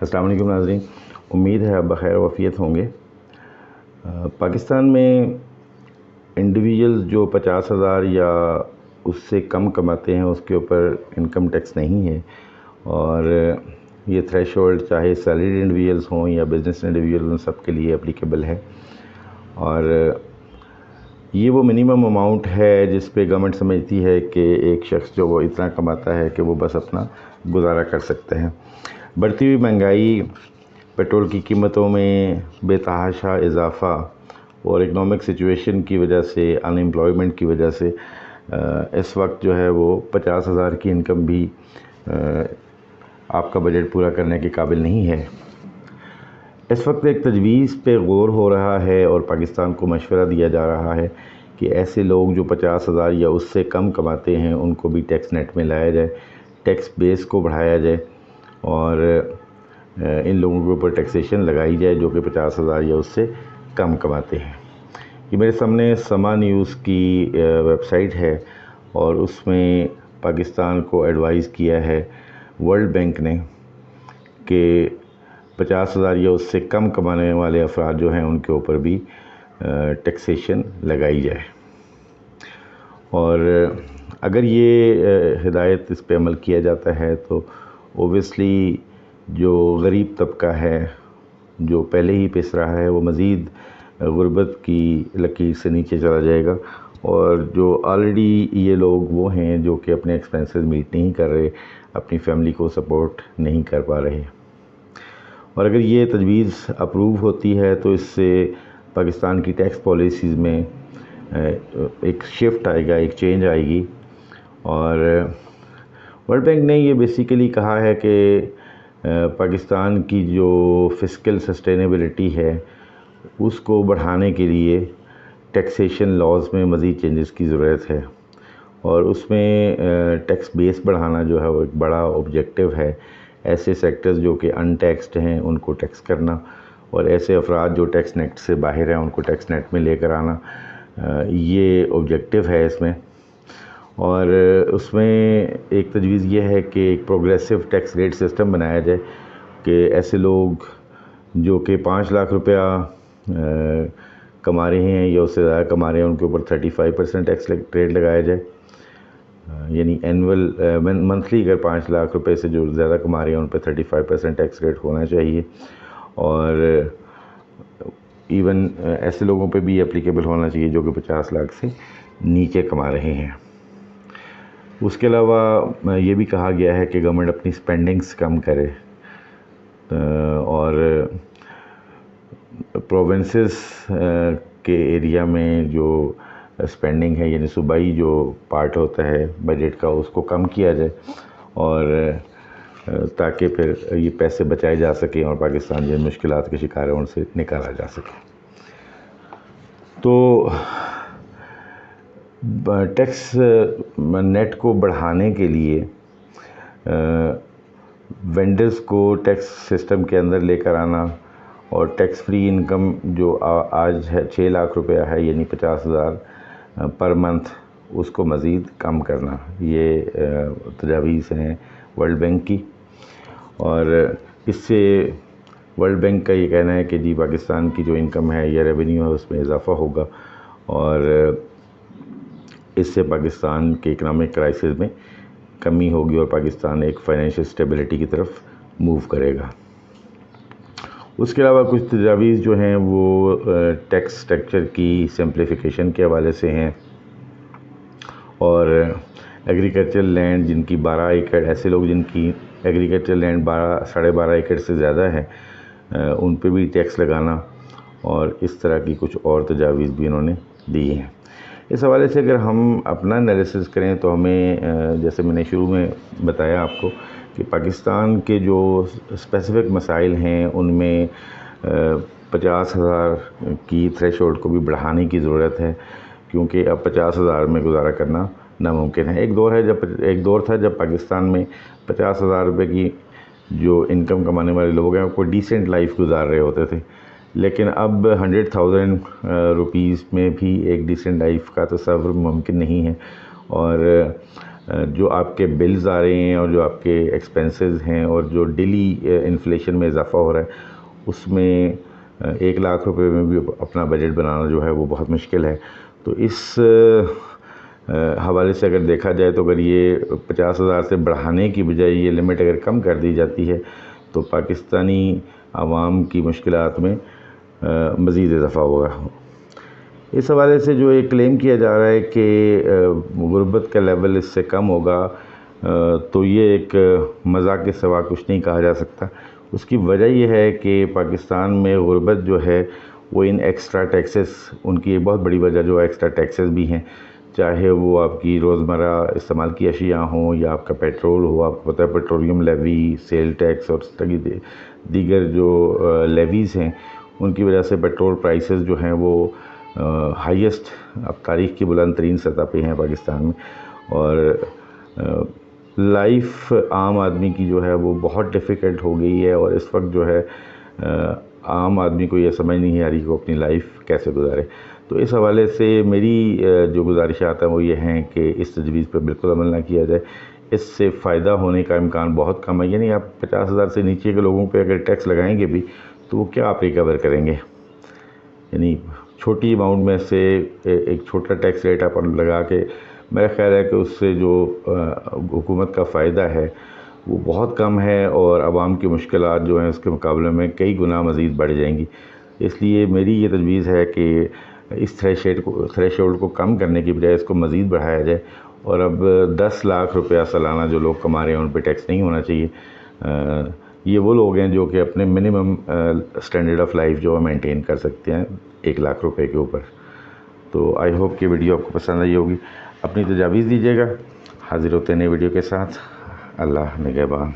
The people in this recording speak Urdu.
السلام علیکم ناظرین، امید ہے آپ بخیر وعافیت ہوں گے۔ پاکستان میں انڈیویجول جو 50,000 یا اس سے کم کماتے ہیں اس کے اوپر انکم ٹیکس نہیں ہے، اور یہ تھریش ہولڈ چاہے سیلریڈ انڈیویجولس ہوں یا بزنس انڈیویجول ہوں سب کے لیے اپلیکیبل ہے، اور یہ وہ منیمم اماؤنٹ ہے جس پہ گورنمنٹ سمجھتی ہے کہ ایک شخص جو وہ اتنا کماتا ہے کہ وہ بس اپنا گزارا کر سکتے ہیں۔ بڑھتی ہوئی مہنگائی، پیٹرول کی قیمتوں میں بے تحاشا اضافہ اور اکنامک سچویشن کی وجہ سے، ان ایمپلائمنٹ کی وجہ سے اس وقت جو ہے وہ 50,000 کی انکم بھی آپ کا بجٹ پورا کرنے کے قابل نہیں ہے۔ اس وقت ایک تجویز پہ غور ہو رہا ہے اور پاکستان کو مشورہ دیا جا رہا ہے کہ ایسے لوگ جو 50,000 یا اس سے کم کماتے ہیں ان کو بھی ٹیکس نیٹ میں لایا جائے، ٹیکس بیس کو بڑھایا جائے اور ان لوگوں کے اوپر ٹیکسیشن لگائی جائے جو کہ 50,000 یا اس سے کم کماتے ہیں۔ یہ میرے سامنے سما نیوز کی ویب سائٹ ہے، اور اس میں پاکستان کو ایڈوائز کیا ہے ورلڈ بینک نے کہ 50,000 یا اس سے کم کمانے والے افراد جو ہیں ان کے اوپر بھی ٹیکسیشن لگائی جائے، اور اگر یہ ہدایت اس پہ عمل کیا جاتا ہے تو اوبیسلی جو غریب طبقہ ہے جو پہلے ہی پس رہا ہے وہ مزید غربت کی لکیر سے نیچے چلا جائے گا، اور جو آلریڈی یہ لوگ وہ ہیں جو کہ اپنے ایکسپینسز میٹ نہیں کر رہے، اپنی فیملی کو سپورٹ نہیں کر پا رہے، اور اگر یہ تجویز اپروو ہوتی ہے تو اس سے پاکستان کی ٹیکس پالیسیز میں ایک شفٹ آئے گا، ایک چینج آئے گی۔ اور ورلڈ بینک نے یہ بیسیکلی کہا ہے کہ پاکستان کی جو فسکل سسٹینیبلٹی ہے اس کو بڑھانے کے لیے ٹیکسیشن لاز میں مزید چینجز کی ضرورت ہے، اور اس میں ٹیکس بیس بڑھانا جو ہے وہ ایک بڑا آبجیکٹو ہے۔ ایسے سیکٹرز جو کہ ان ٹیکسڈ ہیں ان کو ٹیکس کرنا، اور ایسے افراد جو ٹیکس نیٹ سے باہر ہیں ان کو ٹیکس نیٹ میں لے کر آنا، یہ آبجیکٹو ہے اس میں۔ اور اس میں ایک تجویز یہ ہے کہ ایک پروگریسو ٹیکس ریٹ سسٹم بنایا جائے کہ ایسے لوگ جو کہ 5 لاکھ روپیہ کما رہے ہیں یا اس سے زیادہ کما رہے ہیں ان کے اوپر 35% ٹیکس ریٹ لگایا جائے، یعنی اینول منتھلی اگر 5 لاکھ روپے سے جو زیادہ کما رہے ہیں ان پہ 35% ٹیکس ریٹ ہونا چاہیے، اور ایون ایسے لوگوں پہ بھی اپلیکیبل ہونا چاہیے جو کہ 50 لاکھ سے نیچے کما رہے ہیں۔ اس کے علاوہ یہ بھی کہا گیا ہے کہ گورنمنٹ اپنی سپینڈنگز کم کرے، اور پروونسز کے ایریا میں جو سپینڈنگ ہے یعنی صوبائی جو پارٹ ہوتا ہے بجٹ کا اس کو کم کیا جائے، اور تاکہ پھر یہ پیسے بچائے جا سکیں اور پاکستان جن مشکلات کے شکار ہیں ان سے نکالا جا سکے۔ تو ٹیکس نیٹ کو بڑھانے کے لیے وینڈرز کو ٹیکس سسٹم کے اندر لے کر آنا، اور ٹیکس فری انکم جو آج ہے 6 لاکھ روپیہ ہے یعنی 50,000 پر منتھ، اس کو مزید کم کرنا، یہ تجاویز ہیں ورلڈ بینک کی۔ اور اس سے ورلڈ بینک کا یہ کہنا ہے کہ جی پاکستان کی جو انکم ہے یا ریونیو ہے اس میں اضافہ ہوگا، اور اس سے پاکستان کے اکنامک کرائسس میں کمی ہوگی اور پاکستان ایک فائنینشیل اسٹیبلٹی کی طرف موو کرے گا۔ اس کے علاوہ کچھ تجاویز جو ہیں وہ ٹیکس اسٹرکچر کی سمپلیفیکیشن کے حوالے سے ہیں، اور ایگریکلچرل لینڈ جن کی 12 ایکڑ، ایسے لوگ جن کی ایگریکلچرل لینڈ 12.5 ایکڑ سے زیادہ ہے ان پہ بھی ٹیکس لگانا، اور اس طرح کی کچھ اور تجاویز بھی انہوں نے دی ہیں۔ اس حوالے سے اگر ہم اپنا انالیسس کریں تو ہمیں جیسے میں نے شروع میں بتایا آپ کو کہ پاکستان کے جو اسپیسیفک مسائل ہیں ان میں 50,000 کی تھریش ہولڈ کو بھی بڑھانے کی ضرورت ہے، کیونکہ اب 50,000 میں گزارا کرنا ناممکن ہے۔ ایک دور تھا جب پاکستان میں 50,000 روپے کی جو انکم کمانے والے لوگ ہیں وہ ڈیسنٹ لائف گزار رہے ہوتے تھے، لیکن اب 100,000 روپیز میں بھی ایک ڈیسنٹ لائف کا تصور ممکن نہیں ہے، اور جو آپ کے بلز آ رہے ہیں اور جو آپ کے ایکسپینسز ہیں اور جو ڈیلی انفلیشن میں اضافہ ہو رہا ہے اس میں 1 لاکھ روپے میں بھی اپنا بجٹ بنانا جو ہے وہ بہت مشکل ہے۔ تو اس حوالے سے اگر دیکھا جائے تو اگر یہ 50,000 سے بڑھانے کی بجائے یہ لمٹ اگر کم کر دی جاتی ہے تو پاکستانی عوام کی مشکلات میں مزید اضافہ ہوگا۔ اس حوالے سے جو ایک کلیم کیا جا رہا ہے کہ غربت کا لیول اس سے کم ہوگا، تو یہ ایک مذاق کے سوا کچھ نہیں کہا جا سکتا۔ اس کی وجہ یہ ہے کہ پاکستان میں غربت جو ہے وہ ان ایکسٹرا ٹیکسز، ان کی ایک بہت بڑی وجہ جو ایکسٹرا ٹیکسز بھی ہیں، چاہے وہ آپ کی روزمرہ استعمال کی اشیاء ہوں یا آپ کا پیٹرول ہو، آپ کو پتہ ہے پیٹرولیم لیوی، سیل ٹیکس اور دیگر جو لیویز ہیں، ان کی وجہ سے پیٹرول پرائسز جو ہیں وہ ہائیسٹ اب تاریخ کی بلند ترین سطح پہ ہیں پاکستان میں، اور لائف عام آدمی کی جو ہے وہ بہت ڈیفیکلٹ ہو گئی ہے، اور اس وقت جو ہے عام آدمی کو یہ سمجھ نہیں آ رہی کہ وہ اپنی لائف کیسے گزارے۔ تو اس حوالے سے میری جو گزارشات ہیں وہ یہ ہیں کہ اس تجویز پہ بالکل عمل نہ کیا جائے۔ اس سے فائدہ ہونے کا امکان بہت کم ہے، یعنی آپ 50,000 سے نیچے کے لوگوں پہ اگر ٹیکس لگائیں گے بھی تو وہ کیا آپ ریکور کریں گے؟ یعنی چھوٹی اماؤنٹ میں سے ایک چھوٹا ٹیکس ریٹ آپ لگا کے، میرا خیال ہے کہ اس سے جو حکومت کا فائدہ ہے وہ بہت کم ہے، اور عوام کی مشکلات جو ہیں اس کے مقابلے میں کئی گنا مزید بڑھ جائیں گی۔ اس لیے میری یہ تجویز ہے کہ اس تھریش ہولڈ کو کم کرنے کی بجائے اس کو مزید بڑھایا جائے، اور اب 10 لاکھ روپیہ سالانہ جو لوگ کما رہے ہیں ان پہ ٹیکس نہیں ہونا چاہیے۔ یہ وہ لوگ ہیں جو کہ اپنے منیمم سٹینڈرڈ آف لائف جو ہے مینٹین کر سکتے ہیں 1 لاکھ روپے کے اوپر۔ تو آئی ہوپ کہ ویڈیو آپ کو پسند آئی ہوگی، اپنی تجاویز دیجیے گا۔ حاضر ہوتے ہیں نئے ویڈیو کے ساتھ۔ اللہ نگہبان۔